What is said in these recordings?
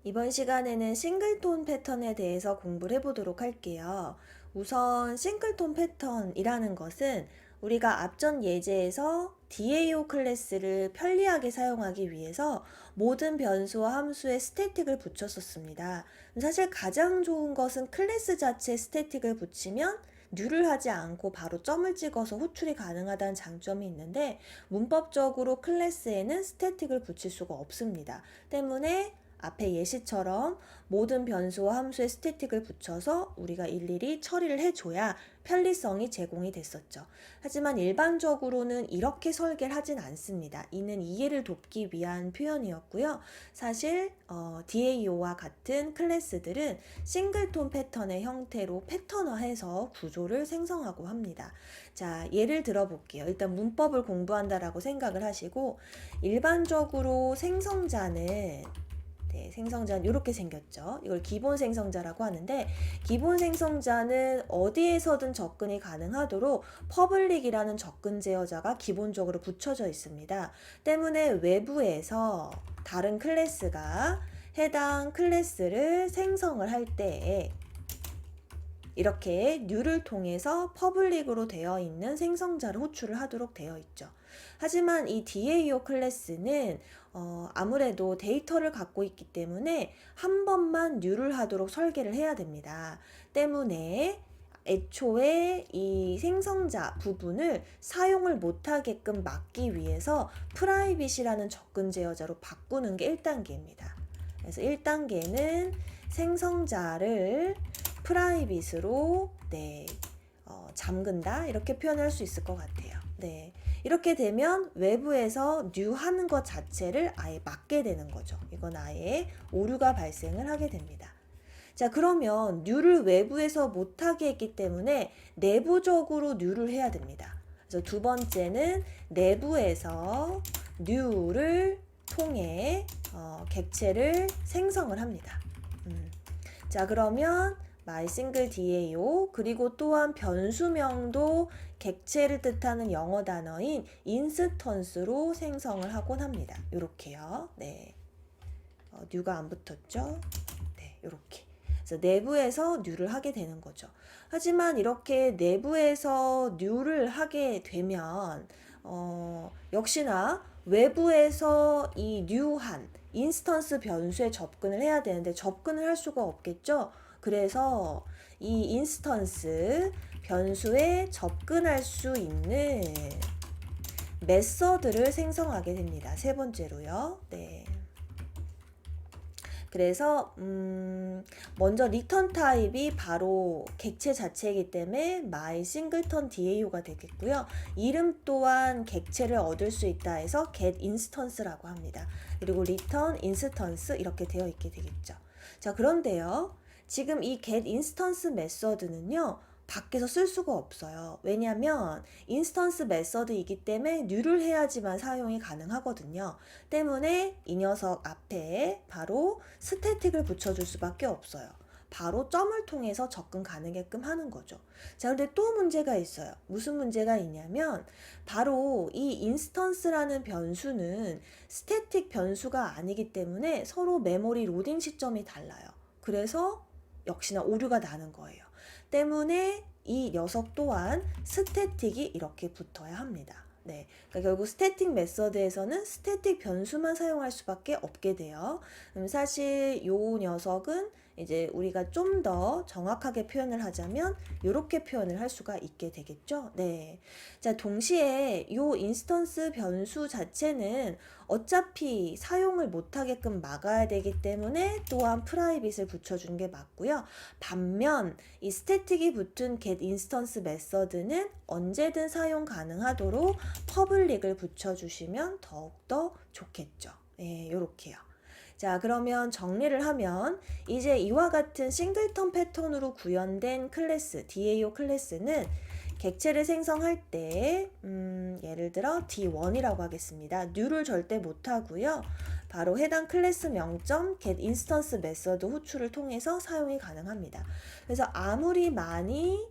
이번 시간에는 싱글톤 패턴에 대해서 공부를 해보도록 할게요. 우선 싱글톤 패턴이라는 것은 우리가 앞전 예제에서 DAO 클래스를 편리하게 사용하기 위해서 모든 변수와 함수에 스태틱을 붙였었습니다. 사실 가장 좋은 것은 클래스 자체에 스태틱을 붙이면 뉴를 하지 않고 바로 점을 찍어서 호출이 가능하다는 장점이 있는데 문법적으로 클래스에는 스태틱을 붙일 수가 없습니다. 때문에 앞에 예시처럼 모든 변수와 함수에 스태틱을 붙여서 우리가 일일이 처리를 해줘야 편리성이 제공이 됐었죠. 하지만 일반적으로는 이렇게 설계를 하진 않습니다. 이는 이해를 돕기 위한 표현이었고요. 사실 DAO와 같은 클래스들은 싱글톤 패턴의 형태로 패턴화해서 구조를 생성하고 합니다. 자, 예를 들어볼게요. 일단 문법을 공부한다라고 생각을 하시고 일반적으로 생성자는 이렇게 생겼죠. 이걸 기본 생성자라고 하는데 기본 생성자는 어디에서든 접근이 가능하도록 퍼블릭이라는 접근 제어자가 기본적으로 붙여져 있습니다. 때문에 외부에서 다른 클래스가 해당 클래스를 생성을 할 때 이렇게 뉴를 통해서 퍼블릭으로 되어 있는 생성자를 호출을 하도록 되어 있죠. 하지만 이 DAO 클래스는 아무래도 데이터를 갖고 있기 때문에 한 번만 뉴를 하도록 설계를 해야 됩니다. 때문에 애초에 이 생성자 부분을 사용을 못하게끔 막기 위해서 프라이빗이라는 접근 제어자로 바꾸는 게 1단계입니다. 그래서 1단계는 생성자를 프라이빗으로 잠근다 이렇게 표현할 수 있을 것 같아요. 네, 이렇게 되면 외부에서 뉴 하는 것 자체를 아예 막게 되는 거죠. 이건 아예 오류가 발생을 하게 됩니다. 자, 그러면 뉴를 외부에서 못하게 했기 때문에 내부적으로 뉴를 해야 됩니다. 그래서 두 번째는 내부에서 뉴를 통해 객체를 생성을 합니다. 자, 그러면 my single DAO 그리고 또한 변수명도 객체를 뜻하는 영어 단어인 인스턴스로 생성을 하곤 합니다. 요렇게요. 네. 뉴가 안 붙었죠? 네, 요렇게. 그래서 내부에서 뉴를 하게 되는 거죠. 하지만 이렇게 내부에서 뉴를 하게 되면 역시나 외부에서 이 뉴한 인스턴스 변수에 접근을 해야 되는데 접근을 할 수가 없겠죠. 그래서 이 인스턴스 변수에 접근할 수 있는 메서드를 생성하게 됩니다. 세 번째로요. 네. 그래서 먼저 리턴 타입이 바로 객체 자체이기 때문에 my singleton DAO가 되겠고요. 이름 또한 객체를 얻을 수 있다 해서 get instance라고 합니다. 그리고 return instance 이렇게 되어 있게 되겠죠. 자, 그런데요. 지금 이 get instance 메서드는요. 밖에서 쓸 수가 없어요. 왜냐하면 인스턴스 메서드이기 때문에 뉴를 해야지만 사용이 가능하거든요. 때문에 이 녀석 앞에 바로 스태틱을 붙여줄 수밖에 없어요. 바로 점을 통해서 접근 가능게끔 하는 거죠. 자, 근데 또 문제가 있어요. 무슨 문제가 있냐면 바로 이 인스턴스라는 변수는 스태틱 변수가 아니기 때문에 서로 메모리 로딩 시점이 달라요. 그래서 역시나 오류가 나는 거예요. 때문에 이 녀석 또한 스태틱이 이렇게 붙어야 합니다. 네, 그러니까 결국 스태틱 메서드에서는 스태틱 변수만 사용할 수밖에 없게 돼요. 사실 이 녀석은 이제 우리가 좀 더 정확하게 표현을 하자면 이렇게 표현을 할 수가 있게 되겠죠. 네. 자, 동시에 이 인스턴스 변수 자체는 어차피 사용을 못하게끔 막아야 되기 때문에 또한 프라이빗을 붙여주는 게 맞고요. 반면 이 스태틱이 붙은 get instance 메서드는 언제든 사용 가능하도록 퍼블릭을 붙여주시면 더욱더 좋겠죠. 예, 요렇게요. 자, 그러면 정리를 하면 이제 이와 같은 싱글턴 패턴으로 구현된 클래스, DAO 클래스는 객체를 생성할 때 예를 들어 D1이라고 하겠습니다. 뉴를 절대 못하고요. 바로 해당 클래스 명점 get instance 메서드 호출을 통해서 사용이 가능합니다. 그래서 아무리 많이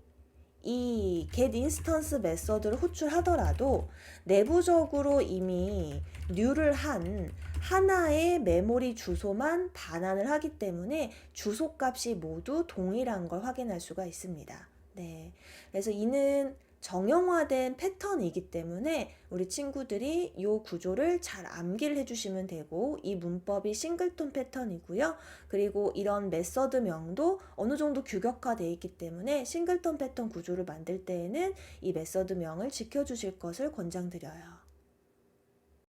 이 get instance 메서드를 호출하더라도 내부적으로 이미 뉴를 한 하나의 메모리 주소만 반환을 하기 때문에 주소 값이 모두 동일한 걸 확인할 수가 있습니다. 네. 그래서 이는 정형화된 패턴이기 때문에 우리 친구들이 이 구조를 잘 암기를 해주시면 되고, 이 문법이 싱글톤 패턴이고요. 그리고 이런 메서드명도 어느 정도 규격화되어 있기 때문에 싱글톤 패턴 구조를 만들 때에는 이 메서드명을 지켜주실 것을 권장드려요.